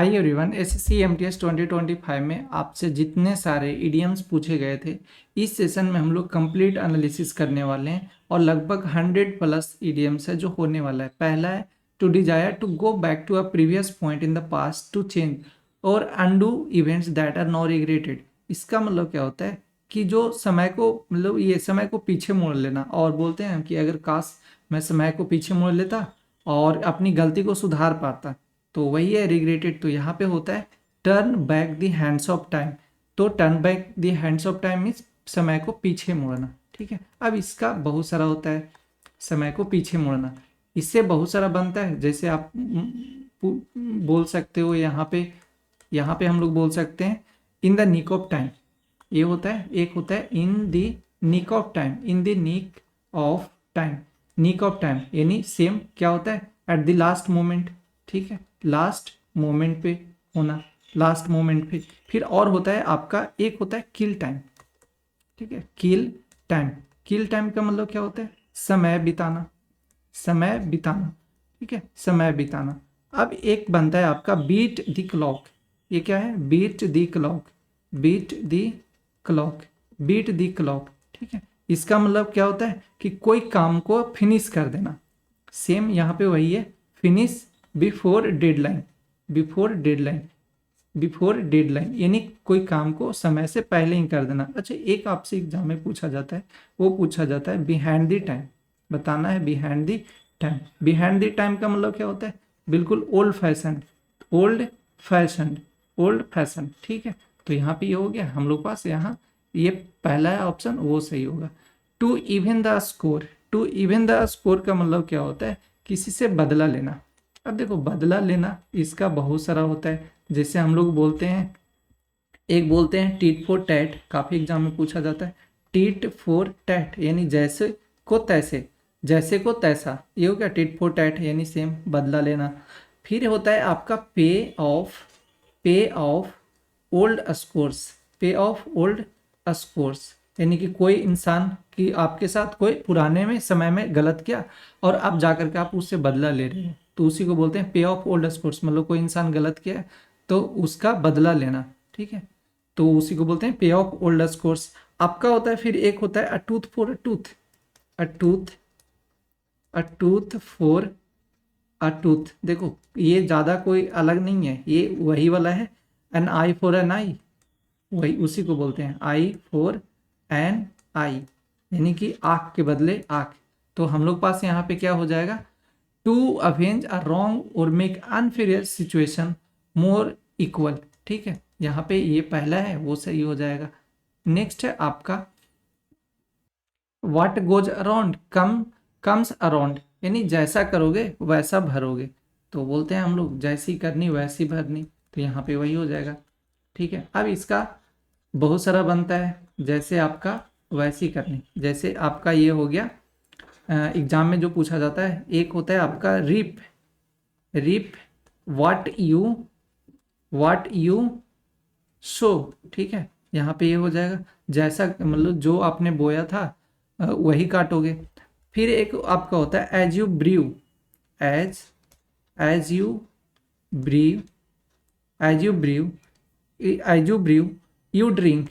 Hi everyone, SSC MTS 2025 में आपसे जितने सारे इडियम्स पूछे गए थे, इस सेशन में हम लोग कंप्लीट एनालिसिस करने वाले हैं और लगभग 100 प्लस इडियम्स है जो होने वाला है। पहला है to desire to go back to a previous point in the past to change or undo events that are not regretted. इसका मतलब क्या होता है कि जो समय को मतलब ये समय को पीछे मोड़ लेना, और बोलते हैं कि अगर काश मैं समय को पीछे मोड़ लेता और अपनी गलती को सुधार पाता, तो वही है रिग्रेटेड। तो यहाँ पे होता है turn back the hands of time. तो turn back the hands of time means समय को पीछे मोड़ना। ठीक है, अब इसका बहुत सारा होता है समय को पीछे मोड़ना। इससे बहुत सारा बनता है, जैसे आप बोल सकते हो यहाँ पे हम लोग बोल सकते हैं in the nick of time. ये होता है, एक होता है in the nick of time, in the nick of time. Nick of time यानी सेम क्या होता है एट द लास्ट मोमेंट। ठीक है, लास्ट मोमेंट पे होना, लास्ट मोमेंट पे। फिर और होता है आपका, एक होता है किल टाइम। ठीक है, किल टाइम। किल टाइम का मतलब क्या होता है समय बिताना, समय बिताना। ठीक है, समय बिताना। अब एक बनता है आपका बीट द क्लॉक। ये क्या है, beat the clock, beat the clock, beat the clock. ठीक है, इसका मतलब क्या होता है कि कोई काम को फिनिश कर देना। सेम यहाँ पे वही है, finish before deadline, before deadline, before deadline यानी कोई काम को समय से पहले ही कर देना। अच्छा, एक आपसे एग्जाम में पूछा जाता है, वो पूछा जाता है बिहाइंड द टाइम, बताना है behind the time. Behind the time का मतलब क्या होता है, बिल्कुल old fashion, old fashion, old fashion. ठीक है, तो यहाँ पे ये हो गया हम लोग पास, यहाँ ये पहला है ऑप्शन, वो सही होगा। To even the score, to even the score का मतलब क्या होता है, किसी से बदला लेना। अब देखो बदला लेना इसका बहुत सारा होता है, जैसे हम लोग बोलते हैं, एक बोलते हैं टीट फॉर टैट, काफी एग्जाम में पूछा जाता है। टीट फॉर टैट यानी जैसे को तैसे, जैसे को तैसा, ये हो गया टीट फॉर टैट यानी सेम बदला लेना। फिर होता है आपका पे ऑफ, पे ऑफ ओल्ड स्कोर्स, पे ऑफ ओल्ड स्कोर्स यानी कि कोई इंसान की आपके साथ कोई पुराने में समय में गलत किया और अब जाकर के आप उससे बदला ले रहे हैं, तो उसी को बोलते हैं पे ऑफ ओल्ड स्कोर्स। मतलब कोई इंसान गलत किया है तो उसका बदला लेना। ठीक है, तो उसी को बोलते हैं पे ऑफ ओल्ड स्कोर्स। आपका होता है फिर एक होता है अ tooth for a tooth, a tooth, a tooth for a tooth. देखो ये ज्यादा कोई अलग नहीं है, ये वही वाला है, एन आई फॉर एन आई, वही उसी को बोलते हैं आई फॉर एन आई यानी कि आंख के बदले आंख। तो हम लोग पास यहाँ पे क्या हो जाएगा, टू अवेंज अ रॉन्ग और मेक अनफेयर सिचुएशन मोर इक्वल। ठीक है, यहाँ पे ये पहला है वो सही हो जाएगा। नेक्स्ट है आपका what goes around comes around यानी जैसा करोगे वैसा भरोगे। तो बोलते हैं हम लोग जैसी करनी वैसी भरनी, तो यहाँ पे वही हो जाएगा। ठीक है, अब इसका बहुत सारा बनता है, जैसे आपका वैसी करनी, जैसे आपका ये हो गया एग्जाम में जो पूछा जाता है, एक होता है आपका rib, rib what you so. ठीक है, यहाँ पे ये हो जाएगा जैसा मतलब जो आपने बोया था वही काटोगे। फिर एक आपका होता है as you brew, as as you brew, as you brew, as you brew you drink,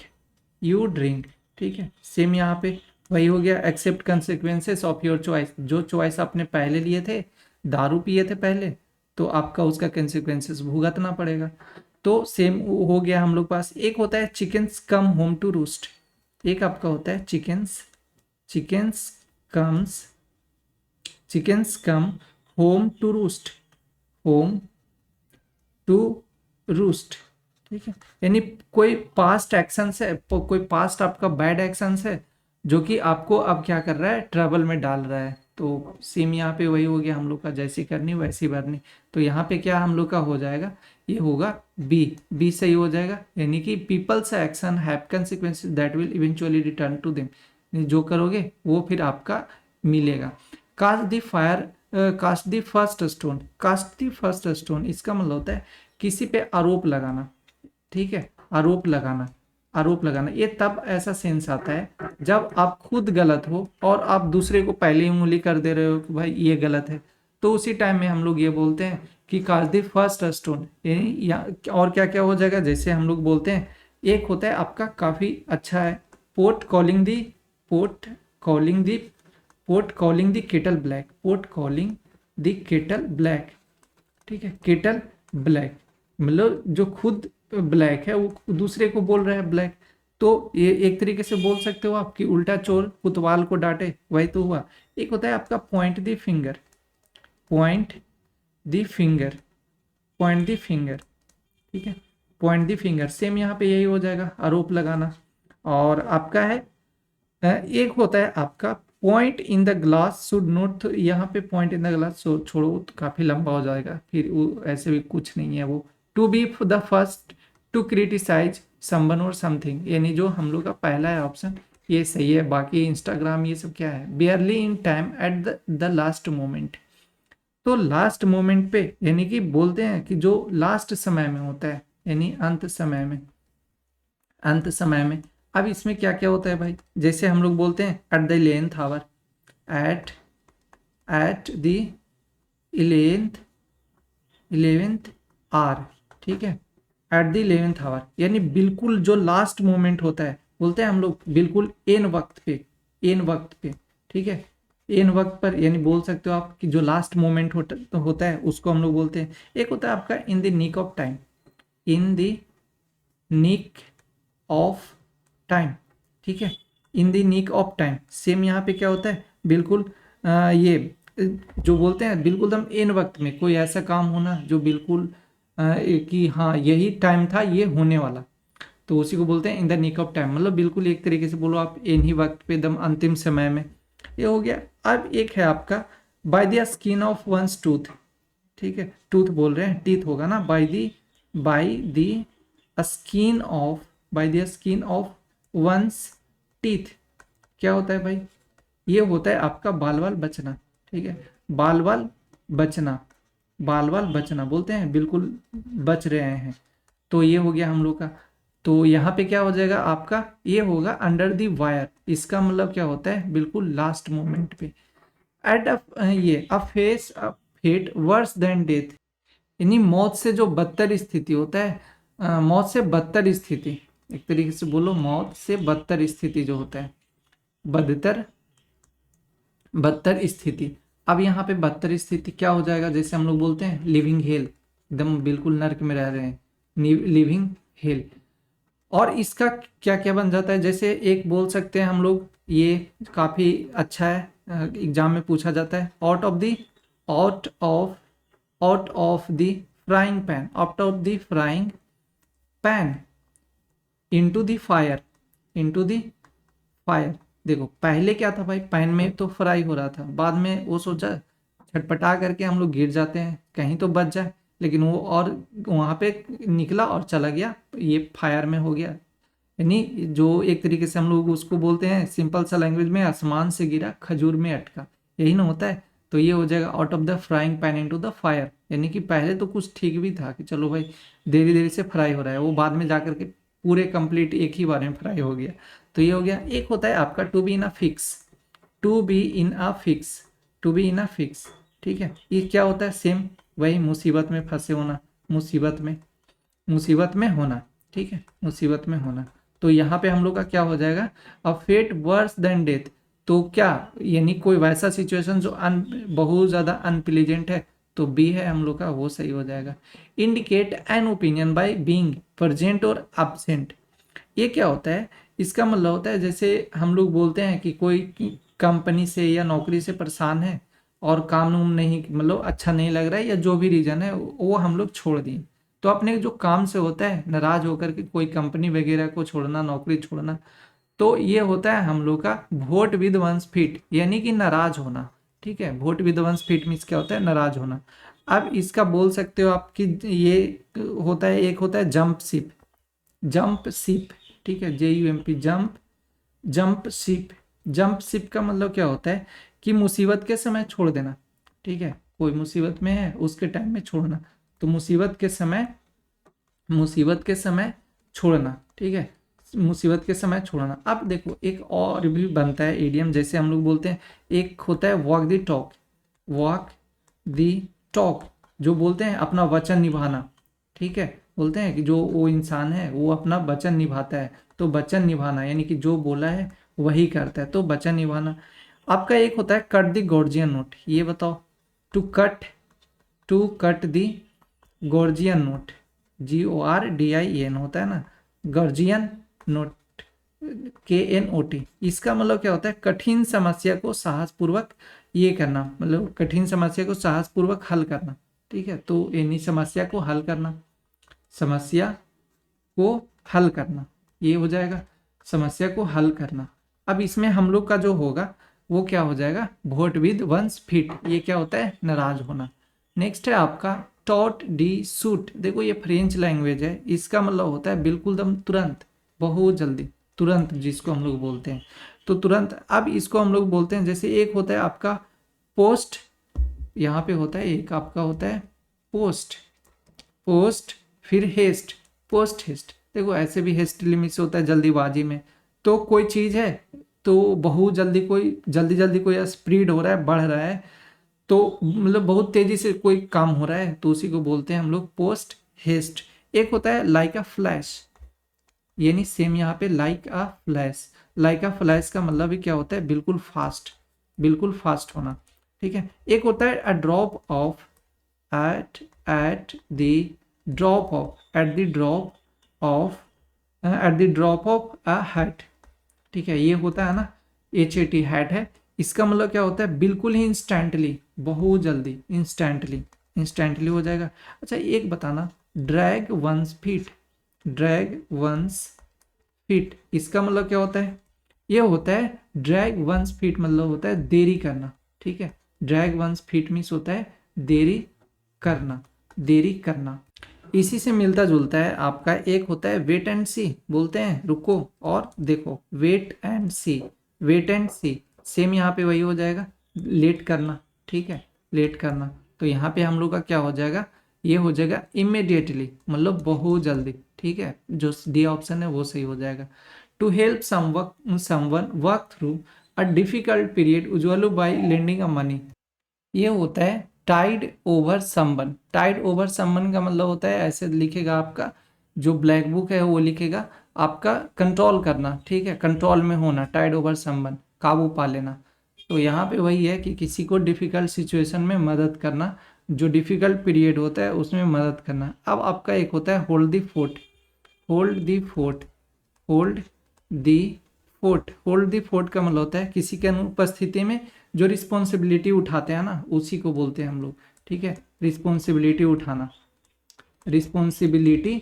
you drink. ठीक है, सेम यहाँ पे वही हो गया accept consequences of your choice. जो चॉइस आपने पहले लिए थे, दारू पिए थे पहले, तो आपका उसका कंसिक्वेंसेस भुगतना पड़ेगा। तो सेम हो गया हम लोग पास। एक होता है chickens come home to roost, एक आपका होता है chickens, chickens comes, chickens come home to roost, home to roost. ठीक है, यानी कोई पास्ट एक्शन है, कोई पास्ट आपका बैड एक्शन है जो कि आपको अब क्या कर रहा है, ट्रबल में डाल रहा है। तो सेम यहाँ पे वही हो गया हम लोग का, जैसी करनी वैसी भरनी। तो यहाँ पे क्या हम लोग का हो जाएगा, ये होगा बी, बी सही हो जाएगा। यानी कि peoples action have consequences that will eventually return to them, जो करोगे वो फिर आपका मिलेगा। Cast the fire, cast the first stone, cast the first stone इसका मतलब होता है किसी पे आरोप लगाना। ठीक है, आरोप लगाना, आरोप लगाना। ये तब ऐसा सेंस आता है जब आप खुद गलत हो और आप दूसरे को पहले ही उंगली कर दे रहे हो कि भाई ये गलत है, तो उसी टाइम में हम लोग ये बोलते हैं कि कास्ट द फर्स्ट स्टोन, और क्या क्या हो जाएगा, जैसे हम लोग बोलते हैं एक होता है आपका काफ़ी अच्छा है, port calling the port calling the port calling the kettle black, port calling the kettle black, ठीक है, केटल ब्लैक मतलब जो खुद ब्लैक है वो दूसरे को बोल रहा है ब्लैक। तो ये एक तरीके से बोल सकते हो आप कि उल्टा चोर कुतवाल को डांटे, वही तो हुआ। एक होता है आपका point the finger, point the finger, point the finger, ठीक है, पॉइंट द फिंगर, सेम यहाँ पे यही हो जाएगा, आरोप लगाना। और आपका है एक होता है आपका point in the glass should not, यहाँ पे पॉइंट इन द ग्लास छोड़ो तो काफी लंबा हो जाएगा, फिर वो ऐसे भी कुछ नहीं है वो। To be the first to criticise someone और समथिंग, यानी जो हम लोग का पहला है ऑप्शन ये सही है। बाकी इंस्टाग्राम ये सब क्या है, barely in time at the last moment, तो लास्ट मोमेंट पे यानी कि बोलते हैं कि जो लास्ट समय में होता है, यानी अंत समय में, अंत समय में। अब इसमें क्या क्या होता है भाई, जैसे हम लोग बोलते हैं at the 11th our, eight at the 11th our, ठीक है, एट द 11th आवर, यानी बिल्कुल जो लास्ट मोमेंट होता है, बोलते हैं हम लोग बिल्कुल एन वक्त पे, एन वक्त पे, ठीक है, एन वक्त पर, यानी बोल सकते हो आप कि जो लास्ट मोमेंट होता है उसको हम लोग बोलते हैं। एक होता है आपका in the nick of time, in the nick of time, ठीक है, in the nick of time, same यहाँ पे क्या होता है बिल्कुल ये जो बोलते हैं बिल्कुल दम एन वक्त में कोई ऐसा काम होना जो बिल्कुल कि हाँ यही टाइम था ये होने वाला, तो उसी को बोलते हैं in the nick of time, मतलब बिल्कुल एक तरीके से बोलो आप इन ही वक्त पे दम अंतिम समय में, ये हो गया। अब एक है आपका by the skin of once tooth, ठीक है, टूथ बोल रहे हैं टीथ होगा ना, by the skin of, by the skin of once teeth, क्या होता है भाई, ये होता है आपका बाल बाल बचना, ठीक है, बाल बाल बचना, बाल बाल बचना बोलते हैं बिल्कुल बच रहे हैं, तो ये हो गया हम लोग का। तो यहाँ पे क्या हो जाएगा आपका, ये होगा अंडर द वायर, इसका मतलब क्या होता है बिल्कुल लास्ट मोमेंट पे। एट ये अ फेस अ फेट वर्स देन डेथ, यानी मौत से जो बदतर स्थिति होता है, मौत से बदतर स्थिति, एक तरीके से बोलो मौत से बदतर स्थिति जो होता है, बदतर, बदतर स्थिति। अब यहाँ पे बदतर स्थिति क्या हो जाएगा, जैसे हम लोग बोलते हैं लिविंग हेल, एकदम बिल्कुल नर्क में रह रहे हैं, लिविंग हेल। और इसका क्या क्या बन जाता है, जैसे एक बोल सकते हैं हम लोग, ये काफी अच्छा है, एग्जाम में पूछा जाता है, out of out of the frying pan, out of the frying pan into the fire, into the fire. देखो पहले क्या था भाई, पैन में तो फ्राई हो रहा था, बाद में वो सोचा छटपटा करके हम लोग गिर जाते हैं कहीं तो बच जाए, लेकिन वो और वहां पे निकला और चला गया, ये फायर में हो गया, यानी जो एक तरीके से हम लोग उसको बोलते हैं सिंपल सा लैंग्वेज में, आसमान से गिरा खजूर में अटका, यही ना होता है। तो ये हो जाएगा out of the frying pan into the fire, यानी कि पहले तो कुछ ठीक भी था कि चलो भाई धीरे धीरे से फ्राई हो रहा है, वो बाद में जाकर के पूरे कंप्लीट एक ही बार में फ्राई हो गया। तो ये हो गया। एक होता है आपका to be in a fix, to be in a fix, to be in a fix, ठीक है, ये क्या होता है, सेम वही मुसीबत में फंसे होना, मुसीबत में, मुसीबत में होना, ठीक है, मुसीबत में होना। तो यहाँ पे हम लोग का क्या हो जाएगा, अ फेट वर्स देन डेथ, तो क्या यानी कोई वैसा सिचुएशन जो बहुत ज्यादा अनप्लीजेंट है, तो बी है हम लोग का, वो सही हो जाएगा। Indicate an opinion by being present और एब्सेंट, ये क्या होता है, इसका मतलब होता है जैसे हम लोग बोलते हैं कि कोई कंपनी से या नौकरी से परेशान है और काम वाम नहीं, मतलब अच्छा नहीं लग रहा है या जो भी रीजन है वो हम लोग छोड़ दिए, तो अपने जो काम से होता है नाराज होकर के कोई कंपनी वगैरह को छोड़ना, नौकरी छोड़ना, तो ये होता है हम लोग का वोट विद वंस फीट, यानी कि नाराज होना, ठीक है, vote with once feet means क्या होता है, नाराज होना। अब इसका बोल सकते हो आप कि ये होता है, एक होता है जंप शिप, जंप शिप, ठीक है, JUMP, jump, jump ship, jump ship का मतलब क्या होता है कि मुसीबत के समय छोड़ देना, ठीक है, कोई मुसीबत में है उसके टाइम में छोड़ना, तो मुसीबत के समय, मुसीबत के समय छोड़ना, ठीक है, मुसीबत के समय छोड़ना। अब देखो एक और भी बनता है इडियम, जैसे हम लोग बोलते हैं, एक होता है walk the talk, walk the talk, जो बोलते हैं अपना वचन निभाना, ठीक है, बोलते हैं कि जो वो इंसान है वो अपना वचन निभाता है, तो वचन निभाना यानी कि जो बोला है वही करता है, तो वचन निभाना। आपका एक होता है कट द गॉर्जियन नोट, ये बताओ। To cut, to cut the Gordian knot, GORDIAN होता है ना, गॉर्जियन नोट, KNOT, इसका मतलब क्या होता है, कठिन समस्या को साहसपूर्वक ये करना, मतलब कठिन समस्या को साहसपूर्वक हल करना, ठीक है, तो यानी समस्या को हल करना, समस्या को हल करना, ये हो जाएगा समस्या को हल करना। अब इसमें हम लोग का जो होगा वो क्या हो जाएगा, वोट विद वंस फीट, ये क्या होता है, नाराज होना। नेक्स्ट है आपका टॉट डी सूट, देखो ये फ्रेंच लैंग्वेज है, इसका मतलब होता है बिल्कुल दम तुरंत, बहुत जल्दी, तुरंत जिसको हम लोग बोलते हैं, तो तुरंत। अब इसको हम लोग बोलते हैं, जैसे एक होता है आपका पोस्ट, यहाँ पे होता है एक आपका होता है पोस्ट, पोस्ट फिर हेस्ट, पोस्ट हेस्ट, देखो ऐसे भी हेस्टली मिस होता है जल्दीबाजी में, तो कोई चीज़ है तो बहुत जल्दी, कोई जल्दी जल्दी कोई स्पीड हो रहा है, बढ़ रहा है, तो मतलब बहुत तेजी से कोई काम हो रहा है, तो उसी को बोलते हैं हम लोग पोस्ट हेस्ट। एक होता है लाइक अ फ्लैश, यानी सेम यहाँ पे like a flash, like a flash का मतलब भी क्या होता है, बिल्कुल फास्ट, बिल्कुल फास्ट होना, ठीक है। एक होता है a drop of, at the drop of, at the drop of, at the drop of a hat, ठीक है, ये होता है ना HAT, हैट है, इसका मतलब क्या होता है, बिल्कुल ही इंस्टेंटली, बहुत जल्दी, इंस्टेंटली, इंस्टेंटली हो जाएगा। अच्छा एक बताना, drag once feet, drag once feet, इसका मतलब क्या होता है, ये होता है ड्रैग वंस फीट मतलब होता है देरी करना, ठीक है, ड्रैग वंस फीट मीन्स होता है देरी करना, देरी करना। इसी से मिलता जुलता है आपका एक होता है वेट एंड सी, बोलते हैं रुको और देखो, wait and C, wait and C, same यहाँ पे वही हो जाएगा, लेट करना, ठीक है, लेट करना, तो यहाँ पे हम लोग का क्या हो जाएगा, ये हो जाएगा इमीडिएटली, मतलब बहुत जल्दी, ठीक है, जो डी ऑप्शन है वो सही हो जाएगा। To help someone work through a difficult period Ujjwal bye lending a money, ये होता है Tide over someone, Tide over someone का मतलब होता है, ऐसे लिखेगा आपका जो ब्लैक बुक है वो लिखेगा आपका कंट्रोल करना, ठीक है, कंट्रोल में होना, टाइड ओवर समवन, काबू पा लेना, तो यहाँ पे वही है कि किसी को डिफिकल्ट सिचुएशन में मदद करना, जो डिफिकल्ट पीरियड होता है उसमें मदद करना। अब आपका एक होता है hold the fort, hold the fort, hold the fort, hold the fort का मतलब होता है किसी के अनुपस्थिति में जो रिस्पॉन्सिबिलिटी उठाते हैं ना, उसी को बोलते हैं हम लोग, ठीक है, रिस्पॉन्सिबिलिटी उठाना, रिस्पॉन्सिबिलिटी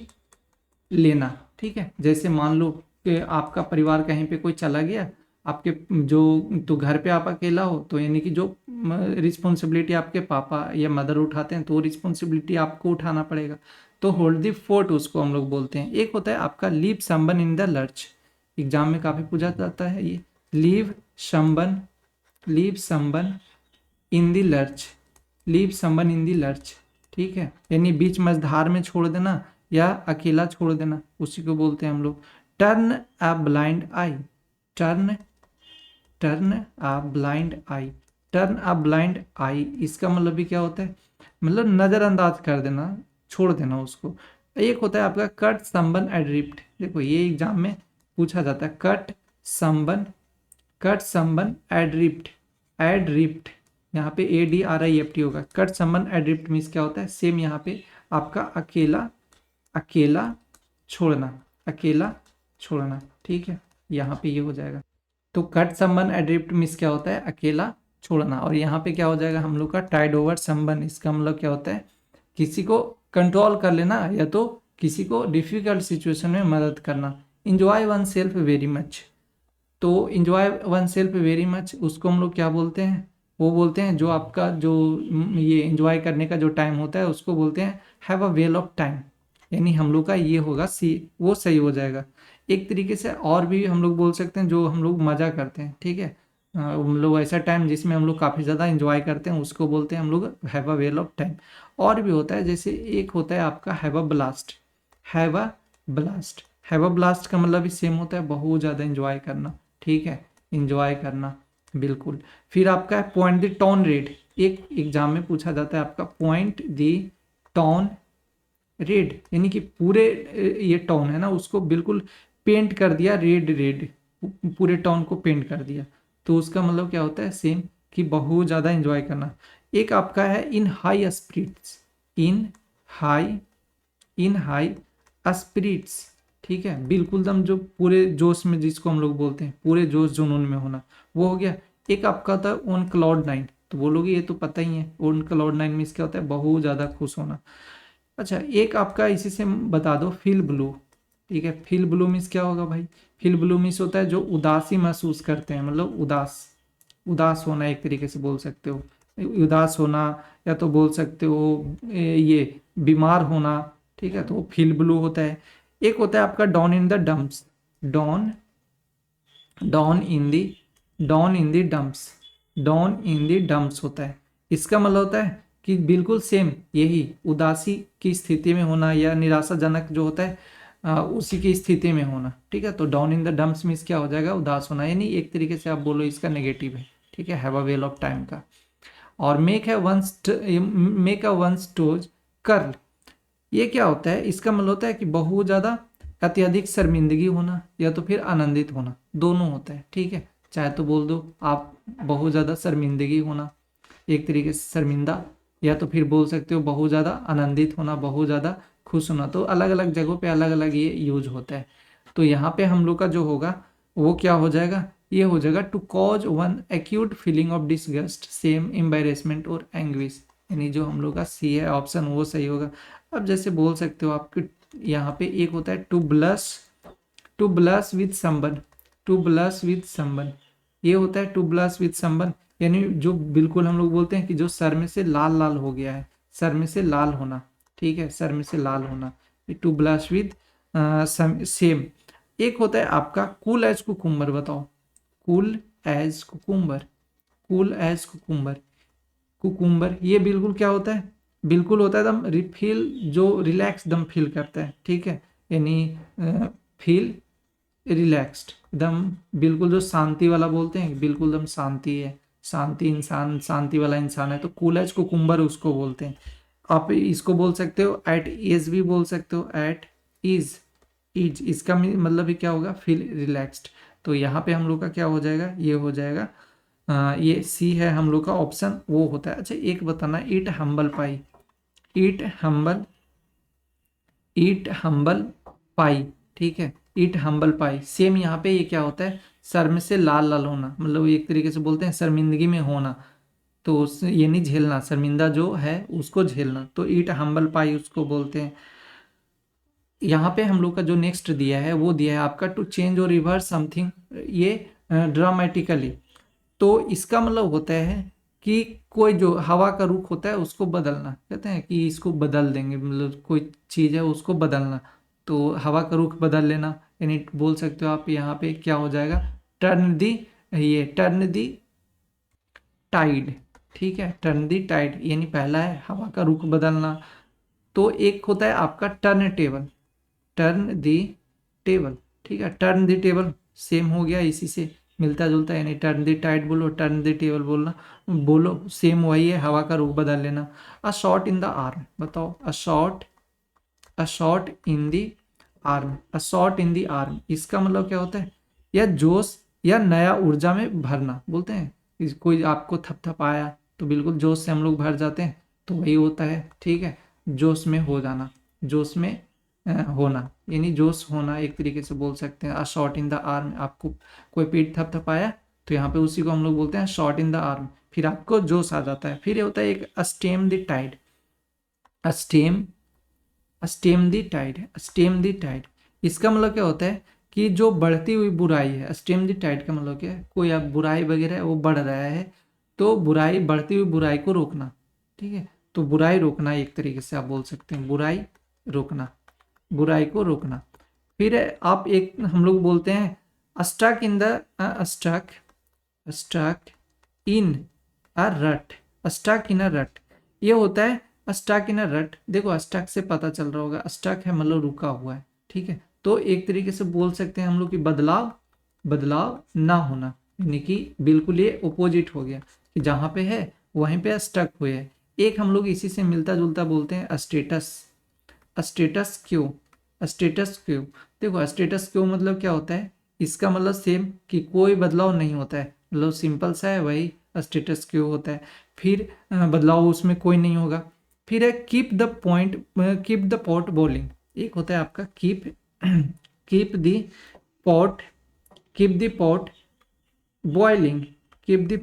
लेना, ठीक है, जैसे मान लो कि आपका परिवार कहीं पे कोई चला गया, आपके जो, तो घर पे आप अकेला हो, तो यानी कि जो रिस्पॉन्सिबिलिटी आपके पापा या मदर उठाते हैं तो वो रिस्पॉन्सिबिलिटी आपको उठाना पड़ेगा, तो होल्ड द फोर्ट उसको हम लोग बोलते हैं। एक होता है आपका leave someone in the lurch, exam में काफ़ी पूछा जाता है ये, leave someone, leave someone in the lurch, leave someone in the lurch, ठीक है, यानी बीच मझधार में छोड़ देना या अकेला छोड़ देना, उसी को बोलते हैं हम लोग। Turn a blind eye, turn, turn a blind eye, turn a blind eye, इसका मतलब भी क्या होता है, मतलब नज़रअंदाज कर देना, छोड़ देना उसको। एक होता है आपका कट समवन एड्रिफ्ट, देखो ये एग्जाम में पूछा जाता है, कट समवन, कट समवन एड्रिफ्ट, एड्रिफ्ट, यहाँ पे ADRIFT होगा, कट समवन एड्रिफ्ट मीन्स क्या होता है, सेम यहाँ पे आपका अकेला, अकेला छोड़ना, अकेला छोड़ना, ठीक है, यहाँ पे ये हो जाएगा, तो कट समवन एड्रिफ्ट मीन्स क्या होता है, अकेला छोड़ना, और यहाँ पे क्या हो जाएगा हम लोग का टाइड ओवर समवन, इसका मतलब क्या होता है, किसी को कंट्रोल कर लेना या तो किसी को डिफिकल्ट सिचुएशन में मदद करना। Enjoy one self very much, तो enjoy one self very much उसको हम लोग क्या बोलते हैं, वो बोलते हैं जो आपका जो ये इंजॉय करने का जो टाइम होता है उसको बोलते हैं have a well of time, यानी हम लोग का ये होगा सी, वो सही हो जाएगा। एक तरीके से और भी हम लोग बोल सकते हैं, जो हम लोग मज़ा करते हैं, ठीक है, हम लोग ऐसा टाइम जिसमें हम लोग काफ़ी ज़्यादा इंजॉय करते हैं उसको बोलते हैं हम लोग have a well of time. और भी होता है, जैसे एक होता है आपका have a blast, have a blast, have a blast का मतलब भी सेम होता है बहुत ज़्यादा इंजॉय करना, ठीक है, इंजॉय करना, बिल्कुल। फिर आपका है पॉइंट द टॉन रेड, एक एग्जाम में पूछा जाता है आपका पॉइंट दी टॉन रेड, यानी कि पूरे ये टॉन है ना उसको बिल्कुल पेंट कर दिया रेड रेड, पूरे टॉन को पेंट कर दिया। तो उसका मतलब क्या होता है, सेम कि बहुत ज़्यादा एंजॉय करना। एक आपका है इन हाई स्पिरिट्स, इन हाई, इन हाई स्पिरिट्स, ठीक है, बिल्कुल दम जो पूरे जोश में, जिसको हम लोग बोलते हैं पूरे जोश जुनून में होना, वो हो गया। एक आपका था ऑन क्लाउड नाइन, तो बोलोगे ये तो पता ही है, ऑन क्लाउड नाइन मीन्स क्या होता है, बहुत ज़्यादा खुश होना। अच्छा, एक आपका इसी से बता दो, फील ब्लू, ठीक है, फील ब्लू मीन्स क्या होगा भाई, फील ब्लू मीन्स होता है जो उदासी महसूस करते हैं, मतलब उदास, उदास होना एक तरीके से बोल सकते हो, उदास होना, या तो बोल सकते हो ये बीमार होना, ठीक है, तो वो फील ब्लू होता है। एक होता है आपका don in the dumps, don, don in the, don in the dumps, don in the dumps होता है। इसका मतलब होता है कि बिल्कुल सेम यही उदासी की स्थिति में होना या निराशाजनक जो होता है उसी की स्थिति में होना, ठीक है। तो down in the dumps means क्या हो जाएगा, उदास होना, यानी एक तरीके से आप बोलो इसका नेगेटिव है, ठीक है, have a well of time का। और make a once toes curl, ये क्या होता है, इसका मतलब होता है कि बहुत ज़्यादा अत्यधिक शर्मिंदगी होना या तो फिर आनंदित होना, दोनों होता है, ठीक है। चाहे तो बोल दो आप बहुत ज़्यादा शर्मिंदगी होना, एक तरीके से शर्मिंदा, या तो फिर बोल सकते हो बहुत ज़्यादा आनंदित होना, बहुत ज़्यादा खुश होना। तो अलग अलग जगहों पे अलग अलग ये यूज होता है। तो यहाँ पे हम लोग का जो होगा वो क्या हो जाएगा, ये हो जाएगा to cause one acute feeling of disgust, same embarrassment और एंग्विश, यानी जो हम लोग का सी है ऑप्शन वो सही होगा। अब जैसे बोल सकते हो आपके यहाँ पे एक होता है to blush, to blush with someone, to blush with someone, ये होता है टू ब्लश विथ समवन, यानी जो बिल्कुल हम लोग बोलते हैं कि जो सर में से लाल लाल हो गया है, सर में से लाल होना, ठीक है, सर में से लाल होना, टू ब्लश विथ सेम। एक होता है आपका कूल एज कुकुम्बर, बताओ, cool as cucumber, cool as cucumber, cucumber ये बिल्कुल क्या होता है, बिल्कुल होता है दम रिफिल, जो रिलैक्स दम फील करता है, ठीक है, यानी फील रिलैक्स्ड एकदम, बिल्कुल जो शांति वाला बोलते हैं, बिल्कुल एकदम शांति है, शांति इंसान, शांति वाला इंसान है, तो कूल एज कुकुम्बर उसको बोलते हैं। आप इसको बोल सकते हो एट इज भी बोल सकते हो, एट इज इसका मतलब भी क्या होगा, फील रिलैक्स्ड। तो यहाँ पे हम लोग का क्या हो जाएगा, ये हो जाएगा ये सी है हम लोग का ऑप्शन, वो होता है। अच्छा एक बताना, ईट हम्बल पाई, ईट हम्बल, ईट हम्बल पाई, ठीक है, ईट हम्बल पाई, सेम यहाँ पे ये क्या होता है, सर में से लाल लाल होना, मतलब एक तरीके से बोलते हैं शर्मिंदगी में होना, तो ये नहीं झेलना, शर्मिंदा जो है उसको झेलना, तो ईट हम्बल पाई उसको बोलते हैं। यहाँ पे हम लोग का जो नेक्स्ट दिया है वो दिया है आपका टू चेंज और रिवर्स समथिंग, ये ड्रामेटिकली, तो इसका मतलब होता है कि कोई जो हवा का रुख होता है उसको बदलना, कहते हैं कि इसको बदल देंगे, मतलब कोई चीज़ है उसको बदलना, तो हवा का रुख बदल लेना, यानी बोल सकते हो आप यहाँ पे क्या हो जाएगा, टर्न दी, ये टर्न दी टाइड, ठीक है, टर्न दी टाइड, यानी पहला है हवा का रुख बदलना। तो एक होता है आपका टर्न टेबल, टर्न दी टेबल, ठीक है, टर्न दी टेबल सेम हो गया, इसी से मिलता जुलता है, यानी टर्न दी टाइड बोलो, टर्न दी टेबल बोलना, बोलो सेम वही है, हवा का रुख बदल लेना। A shot in the arm, बताओ, a shot, a shot in the arm, a shot in the arm, इसका मतलब क्या होता है, या जोश या नया ऊर्जा में भरना बोलते हैं, कोई आपको थपथपाया तो बिल्कुल जोश से हम लोग भर जाते हैं, तो वही होता है, ठीक है, जोश में हो जाना, जोश में होना, यानी जोश होना एक तरीके से बोल सकते हैं। अ शॉट इन द आर्म, आपको कोई पीठ थपथपाया तो यहाँ पे उसी को हम लोग बोलते हैं शॉट इन द आर्म, फिर आपको जोश आ जाता है। फिर ये होता है एक stem the Tide, stem, stem the Tide है, स्टेम दी टाइड, इसका मतलब क्या होता है कि जो बढ़ती हुई बुराई है, स्टेम दी टाइड का मतलब क्या है, कोई अब बुराई वगैरह है वो बढ़ रहा है, तो बुराई, बढ़ती हुई बुराई को रोकना, ठीक है, तो बुराई रोकना एक तरीके से आप बोल सकते हैं, बुराई रोकना, बुराई को रोकना। फिर आप एक हम लोग बोलते हैं stuck in the, stuck, stuck in a rut, stuck in a रट, ये होता है स्टक इन अ रट, देखो स्टक से पता चल रहा होगा, स्टक है मतलब रुका हुआ है, ठीक है, तो एक तरीके से बोल सकते हैं हम लोग कि बदलाव, बदलाव ना होना, यानी कि बिल्कुल ये अपोजिट हो गया, कि जहाँ पे है वहीं पे स्टक हुए हैं। एक हम लोग इसी से मिलता जुलता बोलते हैं status. Status Q, status Q. देखो स्टेटस क्यू मतलब क्या होता है, इसका मतलब सेम कि कोई बदलाव नहीं होता है, मतलब सिंपल सा है, वही स्टेटस क्यू होता है। फिर बदलाव उसमें कोई नहीं होगा। फिर है keep the point, keep the pot boiling. एक होता है आपका keep, keep the pot, keep the pot boiling, keep the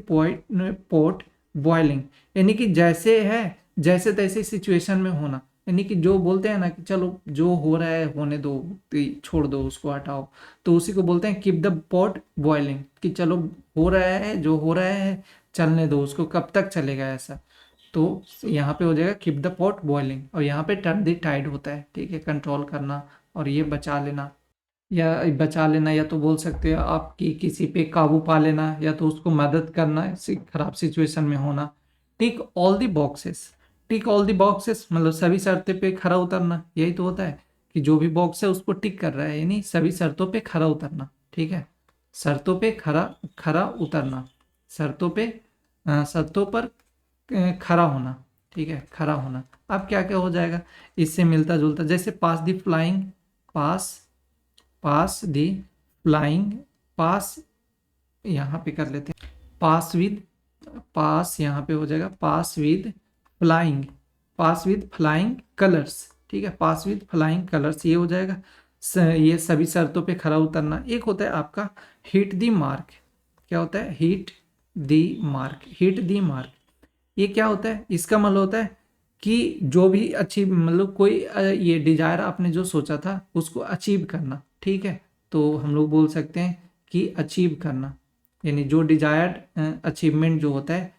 pot boiling, यानी कि जैसे है जैसे तैसे सिचुएशन में होना, यानी कि जो बोलते हैं ना कि चलो जो हो रहा है होने दो, छोड़ दो उसको, हटाओ, तो उसी को बोलते हैं कीप द पॉट बॉइलिंग, कि चलो हो रहा है जो हो रहा है चलने दो उसको, कब तक चलेगा ऐसा। तो यहाँ पे हो जाएगा कीप द पॉट बॉइलिंग, और यहाँ पे टर्न द टाइड होता है, ठीक है, कंट्रोल करना और ये बचा लेना, या बचा लेना, या तो बोल सकते हो आपकी किसी पे काबू पा लेना, या तो उसको मदद करना खराब सिचुएशन में होना। Tick all the boxes, tick all the boxes मतलब सभी शर्तें पे खरा उतरना, यही तो होता है कि जो भी बॉक्स है उसको टिक कर रहा है, यानी सभी शर्तों पे खरा उतरना, ठीक है, शर्तों पे खरा खरा उतरना, शर्तों पे शर्तों पर खरा होना, ठीक है, खरा होना। अब क्या क्या हो जाएगा इससे मिलता जुलता, जैसे pass the flying, pass, pass the flying, pass यहाँ पे कर लेते हैं पास विद, पास यहाँ पे हो जाएगा pass with flying, pass with flying colours, ठीक है, पास विद फ्लाइंग कलर्स ये हो जाएगा। ये सभी शर्तों पे खरा उतरना। एक होता है आपका हिट दी मार्क, क्या होता है हिट दी मार्क, हिट दी मार्क, ये क्या होता है, इसका मतलब होता है कि जो भी अचीव मतलब कोई ये डिजायर आपने जो सोचा था उसको अचीव करना, ठीक है, तो हम लोग बोल सकते हैं कि अचीव करना, यानी जो डिजायर्ड अचीवमेंट जो होता है,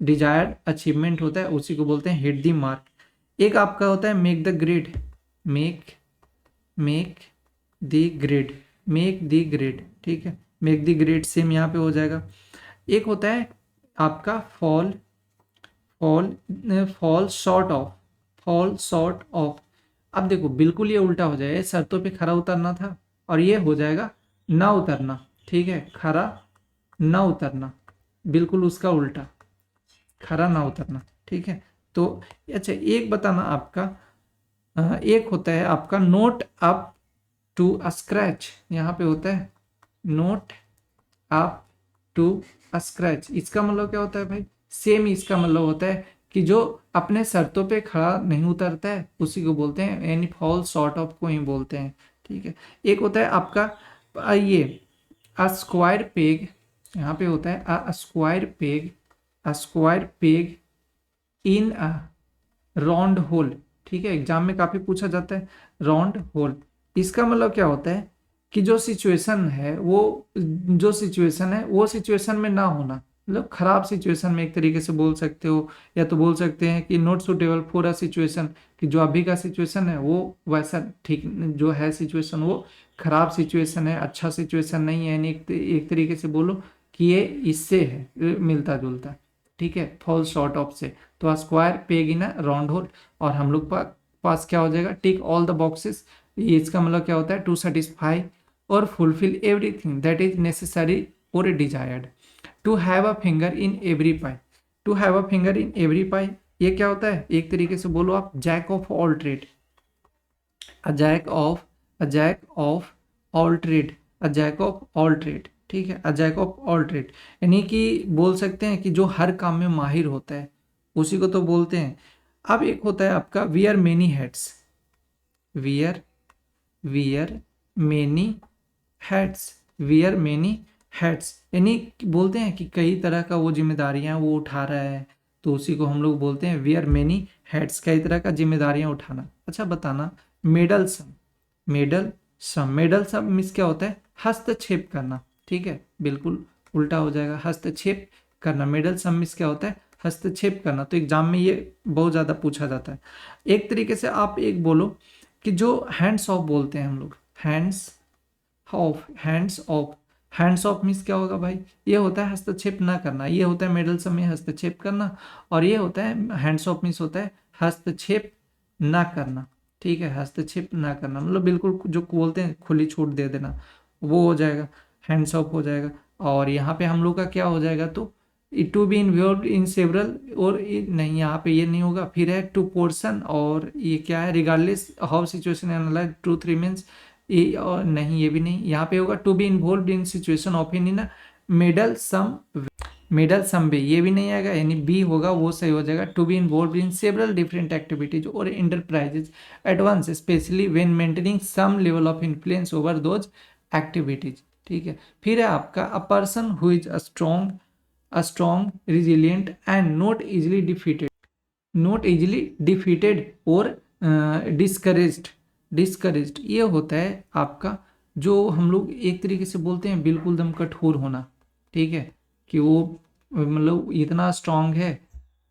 डिजायर्ड अचीवमेंट होता है उसी को बोलते हैं हिट द मार्क। एक आपका होता है make the grade, make, make the grade, make the grade, ठीक है, मेक द ग्रेड सेम यहाँ पे हो जाएगा। एक होता है आपका fall, fall, fall short of, fall short of. अब देखो बिल्कुल ये उल्टा हो जाएगा, शर्तों पे खरा उतरना था और ये हो जाएगा ना उतरना, ठीक है, खरा ना उतरना, बिल्कुल उसका उल्टा, खरा ना उतरना, ठीक है। तो अच्छा एक बताना आपका, एक होता है आपका नोट अप टू स्क्रैच, यहाँ पे होता है नोट अप टू स्क्रैच, इसका मतलब क्या होता है भाई, सेम इसका मतलब होता है कि जो अपने शर्तों पे खड़ा नहीं उतरता है उसी को बोलते हैं, यानी फॉल शॉर्ट ऑफ को ही बोलते हैं, ठीक है। एक होता है आपका ये अ स्क्वायर पेग, यहाँ पे होता है a square peg, a square peg in a round whole, ठीक है, एग्जाम में काफी पूछा जाता है राउंड होल। इसका मतलब क्या होता है कि जो सिचुएशन है वो, जो सिचुएशन है वो सिचुएशन में ना होना, मतलब खराब सिचुएशन में एक तरीके से बोल सकते हो, या तो बोल सकते हैं कि not suitable for a situation, कि जो अभी का सिचुएशन है वो वैसा ठीक जो है सिचुएशन वो खराब सिचुएशन है, अच्छा सिचुएशन नहीं है, यानी एक तरीके से बोलो कि ये इससे है मिलता जुलता, ठीक है, फॉल शॉर्ट ऑफ से। तो स्क्वायर पेग इन अ राउंड होल, और हम लोग पास क्या हो जाएगा टिक ऑल द बॉक्सेस, ये इसका मतलब क्या होता है to satisfy or fulfil everything that is necessary or desired, to have a finger in every pie, to have a finger in every pie, ये क्या होता है एक तरीके से बोलो आप jack of all trade, a jack of, a jack of all trade, a jack of all trade, ठीक है, a jack of all trade, यानी कि बोल सकते हैं कि जो हर काम में माहिर होता है उसी को तो बोलते हैं। अब एक होता है आपका wear many heads, wear, wear many heads, wear many heads, यानी बोलते हैं कि कई तरह का वो जिम्मेदारियां वो उठा रहा है, तो उसी को हम लोग बोलते हैं वियर मेनी हेड्स, कई तरह का जिम्मेदारियां उठाना। अच्छा बताना मेडल सम, मेडल सम, मेडल सम मीन्स क्या होता है हस्तक्षेप करना, ठीक है, बिल्कुल उल्टा हो जाएगा हस्तक्षेप करना, मेडल सम मीन्स क्या होता है हस्तक्षेप करना, तो एग्जाम में ये बहुत ज़्यादा पूछा जाता है। एक तरीके से आप एक बोलो कि जो हैंड्स ऑफ बोलते हैं हम लोग, hands of, hands of, hands of means क्या होगा भाई, ये होता है हस्तक्षेप ना करना, ये होता है मेडल सम में हस्तक्षेप करना, और ये होता है हैंड्स ऑफ मीन्स होता है हस्तक्षेप ना करना, ठीक है, हस्तक्षेप ना करना मतलब बिल्कुल जो बोलते हैं खुली छूट दे देना, वो हो जाएगा हैंड्स ऑफ हो जाएगा। और यहाँ पे हम लोग का क्या हो जाएगा, तो to be involve in several, और नहीं यहाँ पे ये नहीं होगा। फिर है टू पोर्शन, और ये क्या है, regardless how situation analyse truth remains, ये और नहीं, ये भी नहीं। यहाँ पे होगा to be involve in situation of in middle some, middle some way, ये भी नहीं आएगा, यानी बी होगा वो सही हो जाएगा। To be involve in several different activities or enterprises at once specially when maintaining some level of influence over those activities. ठीक है। फिर है आपका a person who is a strong resilient and not easily defeated or discouraged. Discouraged ये होता है आपका, जो हम लोग एक तरीके से बोलते हैं बिल्कुल दम कठोर होना। ठीक है, कि वो मतलब इतना स्ट्रांग है,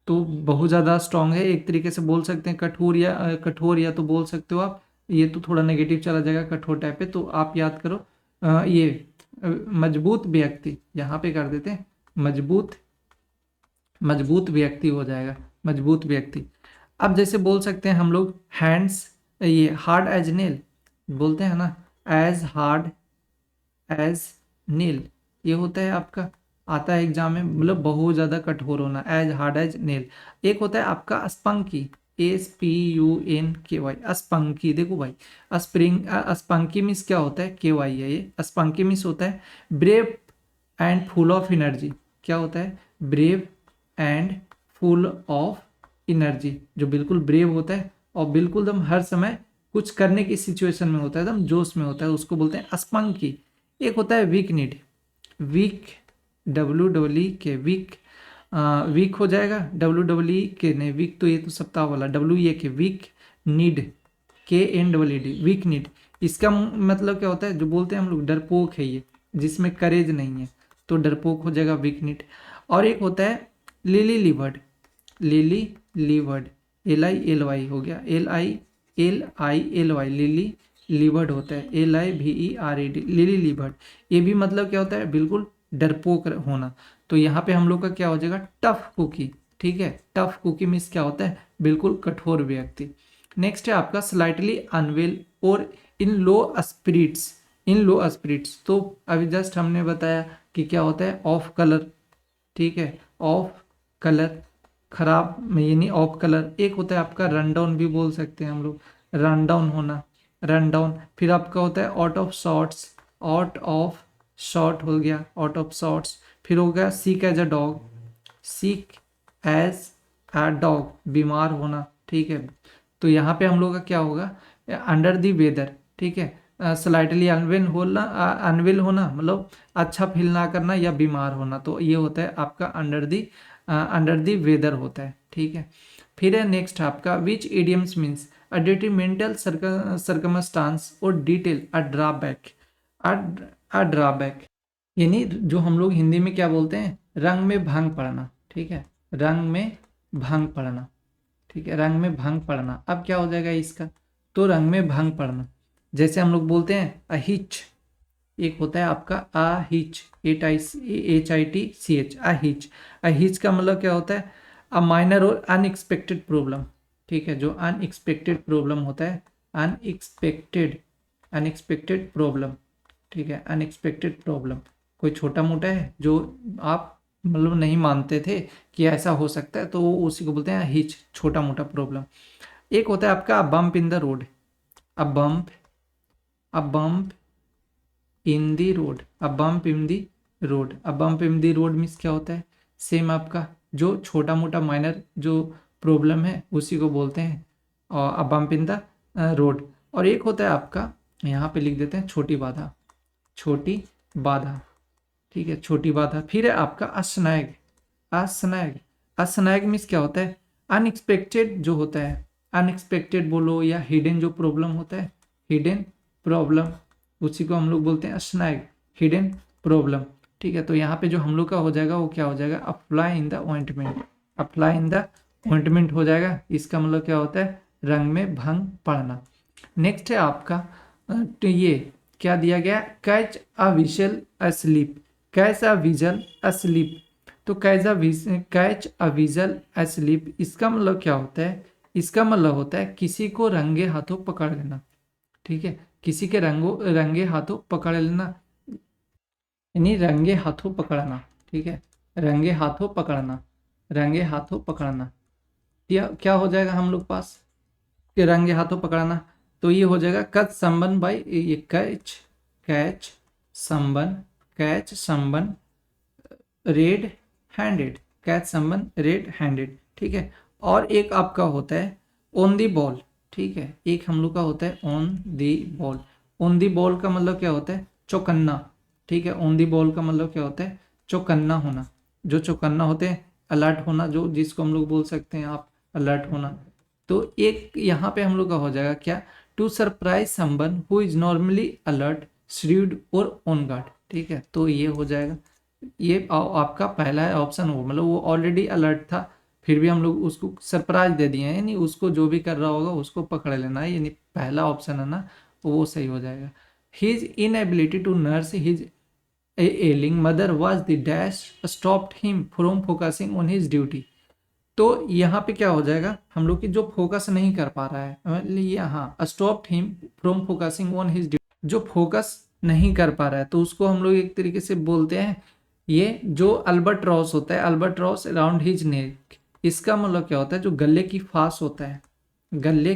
तो बहुत ज़्यादा स्ट्रांग है, एक तरीके से बोल सकते हैं कठोर, या कठोर, या तो बोल सकते हो आप, ये तो थोड़ा नेगेटिव चला जाएगा कठोर टाइप पे, तो आप याद करो ये मजबूत व्यक्ति, यहाँ पे कर देते हैं मजबूत, मजबूत व्यक्ति हो जाएगा, मजबूत व्यक्ति। अब जैसे बोल सकते हैं हम लोग हैंड्स, ये हार्ड एज नेल बोलते हैं ना, एज हार्ड एज नील, ये होता है आपका, आता है एग्जाम में, मतलब बहुत ज़्यादा कठोर होना, एज हार्ड एज नेल। एक होता है आपका स्पंकी, SPUNKY, स्पंकी। देखो भाई, स्पंकी मीन्स क्या होता है, KY है ये। स्पंकी मीन्स होता है brave and full of energy. क्या होता है, brave and full of energy, जो बिल्कुल ब्रेव होता है और बिल्कुल दम हर समय कुछ करने की सिचुएशन में होता है, एकदम जोश में होता है, उसको बोलते हैं स्पंकी। एक होता है week need, week, WEE week, week हो जाएगा, WEE नहीं, वीक तो ये तो सप्ताह वाला, WEA week need, KNED week need. इसका मतलब क्या होता है, जो बोलते हैं हम लोग डरपोक है ये, जिसमें करेज नहीं है, तो डरपोक हो जाएगा वीक नीड। और एक होता है लिली लिवर्ड, लिली लिवर्ड, LILY हो गया, LILY, लिली लिवर्ड होता है, LIVERED, लिली लिवर्ड। ये भी मतलब क्या होता है, बिल्कुल डरपोक होना। तो यहाँ पे हम लोग का क्या हो जाएगा, टफ कुकी। ठीक है, टफ कुकी मीन्स क्या होता है, बिल्कुल कठोर व्यक्ति। नेक्स्ट है आपका स्लाइटली अनवेल और इन लो स्पिरिट्स, इन लो स्पिरिट्स। तो अभी जस्ट हमने बताया कि क्या होता है, ऑफ कलर। ठीक है, ऑफ कलर, खराब, यानी ऑफ कलर। एक होता है आपका रन डाउन भी बोल सकते हैं हम लोग, रन डाउन होना, रन डाउन। फिर आपका होता है out of shorts, out of short हो गया, आउट ऑफ शॉर्ट्स। फिर हो गया seek as a dog, seek as a dog, बीमार होना। ठीक है, तो यहाँ पे हम लोग का क्या होगा, अंडर दी वेदर। ठीक है, स्लाइटली अनवेल होना मतलब अच्छा फील ना करना या बीमार होना, तो ये होता है आपका अंडर दी वेदर होता है। ठीक है, फिर है नेक्स्ट आपका which idioms means a detrimental circumstance or detail a drawback, a drawback, यानी जो हम लोग हिंदी में क्या बोलते हैं, रंग में भंग पड़ना। ठीक है, रंग में भंग पड़ना। ठीक है, रंग में भंग पड़ना। अब क्या हो जाएगा इसका, तो रंग में भंग पड़ना, जैसे हम लोग बोलते हैं अहिच, एक होता है आपका अहिच, HITCH, अहिच। अहिच का मतलब क्या होता है, अ माइनर और अनएक्सपेक्टेड प्रॉब्लम। ठीक है, जो अनएक्सपेक्टेड प्रॉब्लम होता है, अनएक्सपेक्टेड, अनएक्सपेक्टेड प्रॉब्लम। ठीक है, अनएक्सपेक्टेड प्रॉब्लम, कोई छोटा मोटा है जो आप मतलब नहीं मानते थे कि ऐसा हो सकता है, तो वो उसी को बोलते हैं हिच, छोटा मोटा प्रॉब्लम। एक होता है आपका bump in the road, a bump, a bump in the road, a bump in the road, a bump in the road means क्या होता है, सेम आपका जो छोटा मोटा माइनर जो प्रॉब्लम है उसी को बोलते हैं और अ बम्प इन द रोड। और एक होता है आपका, यहाँ पे लिख देते हैं छोटी बाधा, छोटी बाधा। ठीक है, छोटी बाधा। फिर है आपका अस्नैग, अस्नैग, अस्नैग मीन्स क्या होता है, अनएक्सपेक्टेड जो होता है, अनएक्सपेक्टेड बोलो या हिडन जो प्रॉब्लम होता है, हिडन प्रॉब्लम, उसी को हम लोग बोलते हैं स्नैग, हिडन प्रॉब्लम। ठीक है, तो यहाँ पे जो हम लोग का हो जाएगा वो क्या हो जाएगा, apply in the ointment, apply in the ointment हो जाएगा। इसका मतलब क्या होता है, रंग में भंग पड़ना। नेक्स्ट है आपका तो ये क्या दिया गया, catch a vigil asleep, catch a vigil asleep. तो कैच अ विजल अस्लीप, इसका मतलब क्या होता है, इसका मतलब होता है किसी को रंगे हाथों पकड़ लेना। ठीक है, किसी के रंगे हाथों पकड़ लेना, यानी रंगे हाथों पकड़ना। ठीक है, रंगे हाथों पकड़ना, रंगे हाथों पकड़ना। क्या हो जाएगा हम लोग पास कि रंगे हाथों पकड़ना, तो ये हो जाएगा कच संबन बाई, ये catch, catch someone, catch someone red handed, catch someone red handed, ठीक है। और एक आपका होता है ऑन दी बॉल, ठीक है, एक हम लोग का होता है on the ball. On the ball का मतलब क्या होता है, चौकन्ना, ठीक है। ऑन दी बॉल का मतलब क्या होता है, चौकन्ना होना। जो चौकन्ना होते हैं, अलर्ट होना, जो जिसको हम लोग बोल सकते हैं आप अलर्ट होना। तो एक यहाँ पे हम लोग का हो जाएगा क्या, to surprise someone who is normally alert, shrewd or on guard, ठीक है। तो ये हो जाएगा, ये आपका पहला है ऑप्शन, हो मतलब वो ऑलरेडी अलर्ट था, फिर भी हम लोग उसको सरप्राइज दे दिए हैं, यानी उसको जो भी कर रहा होगा उसको पकड़ लेना है, यानी पहला ऑप्शन है ना, वो सही हो जाएगा। His inability to nurse his ailing mother was the dash stopped him from focusing on his duty. तो यहाँ पे क्या हो जाएगा, हम लोग की जो फोकस नहीं कर पा रहा है, मतलब यहाँ stopped him from focusing on his duty, जो फोकस नहीं कर पा रहा है तो उसको हम लोग एक तरीके से बोलते हैं, ये जो अल्बाट्रॉस होता है, अल्बाट्रॉस अराउंड हिज नेक, इसका मतलब क्या होता है, जो गले की फांस होता है, गले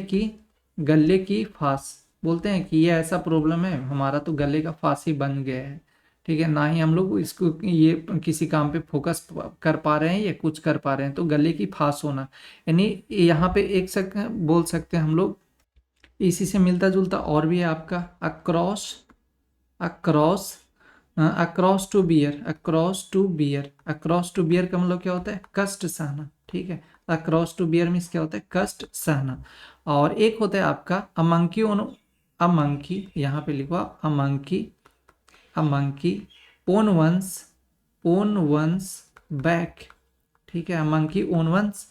की फांस बोलते हैं कि ये ऐसा प्रॉब्लम है हमारा, तो गले का फांस ही बन गया है, ठीक है। ना ही हम लोग इसको ये किसी काम पे फोकस कर पा रहे हैं या कुछ कर पा रहे हैं, तो गले की फांस होना, यानी यहाँ पे बोल सकते हैं हम लोग। इसी से मिलता जुलता और भी है आपका across, across, across to bear, across to bear, across to bear का मतलब क्या होता है, कष्ट सहना, ठीक है। अक्रॉस टू बियर मीन्स क्या होता है, कष्ट सहना। और एक होता है आपका अमंकी ओन, अमंकी, यहाँ पे लिखो आप a monkey, a monkey on one's, on one's back, ठीक है। अमंकी ओन वंस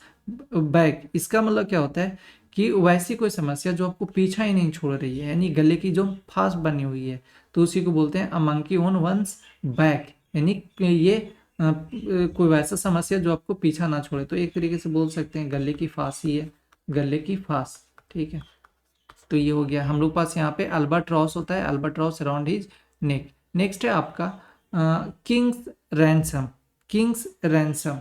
बैक, इसका मतलब क्या होता है कि वैसी कोई समस्या जो आपको पीछा ही नहीं छोड़ रही है, यानी गले की जो फांस बनी हुई है, तो उसी को बोलते हैं a monkey on once back, यानी ये कोई वैसा समस्या जो आपको पीछा ना छोड़े, तो एक तरीके से बोल सकते हैं गले की फांस ही है, गले की फांस, ठीक है। तो ये हो गया हम लोग पास यहाँ पे अल्बाट्रॉस होता है, albatross around his neck. Next है आपका किंग्स रैंसम, किंग्स रैंसम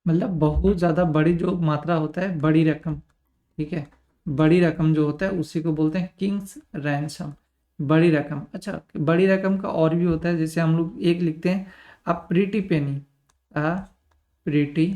मतलब बहुत ज़्यादा बड़ी जो मात्रा होता है, बड़ी रकम, ठीक है। बड़ी रकम जो होता है उसी को बोलते हैं किंग्स रैंसम, बड़ी रकम। अच्छा, बड़ी रकम का और भी होता है, जैसे हम लोग एक लिखते हैं a pretty penny, a pretty,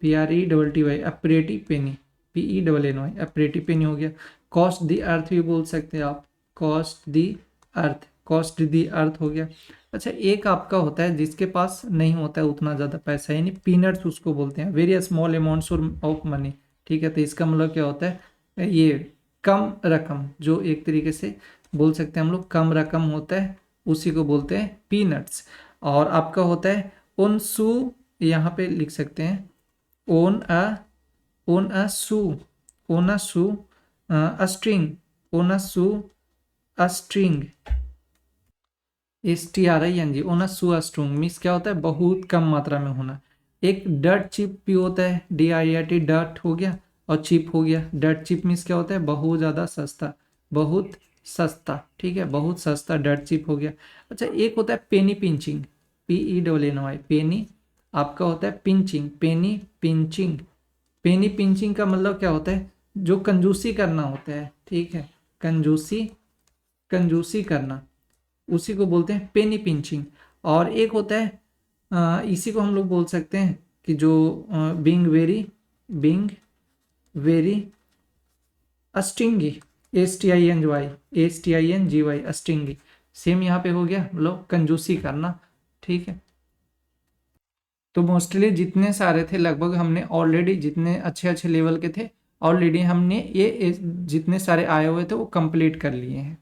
PRETTY, a pretty penny, PENNY, a pretty penny हो गया। कॉस्ट द अर्थ भी बोल सकते हैं आप, cost the earth, cost the earth हो गया। अच्छा, एक आपका होता है जिसके पास नहीं होता है उतना ज़्यादा पैसा, यानी पीनट्स उसको बोलते हैं, very small amounts of money, ठीक है। तो इसका मतलब क्या होता है, ये कम रकम, जो एक तरीके से बोल सकते हैं हम लोग कम रकम होता है, उसी को बोलते हैं पीनट्स। और आपका होता है ओन सू, यहाँ पे लिख सकते हैं own a, own a Sue, own a Sue a string, own a Sue a string, STRING, own a Sue a string means क्या होता है, बहुत कम मात्रा में होना। एक डर्ट चिप भी होता है, DIRT, डर्ट हो गया और चिप हो गया। डर्ट चिप मीन्स क्या होता है, बहुत ज़्यादा सस्ता, बहुत सस्ता, ठीक है, बहुत सस्ता डर्ट चिप हो गया। अच्छा, एक होता है पेनी पिंचिंग, PENNY, पेनी आपका होता है पिंचिंग, पेनी पिंचिंग। पेनी पिंचिंग का मतलब क्या होता है, जो कंजूसी करना होता है, ठीक है, कंजूसी, कंजूसी करना, उसी को बोलते हैं पेनी पिंचिंग। और एक होता है इसी को हम लोग बोल सकते हैं कि जो being very, being very stingy, STINGY, stingy, same यहाँ पे हो गया, मतलब कंजूसी करना, ठीक है। तो मोस्टली जितने सारे थे लगभग हमने ऑलरेडी, जितने अच्छे अच्छे लेवल के थे ऑलरेडी हमने ये जितने सारे आए हुए थे वो कंप्लीट कर लिए हैं।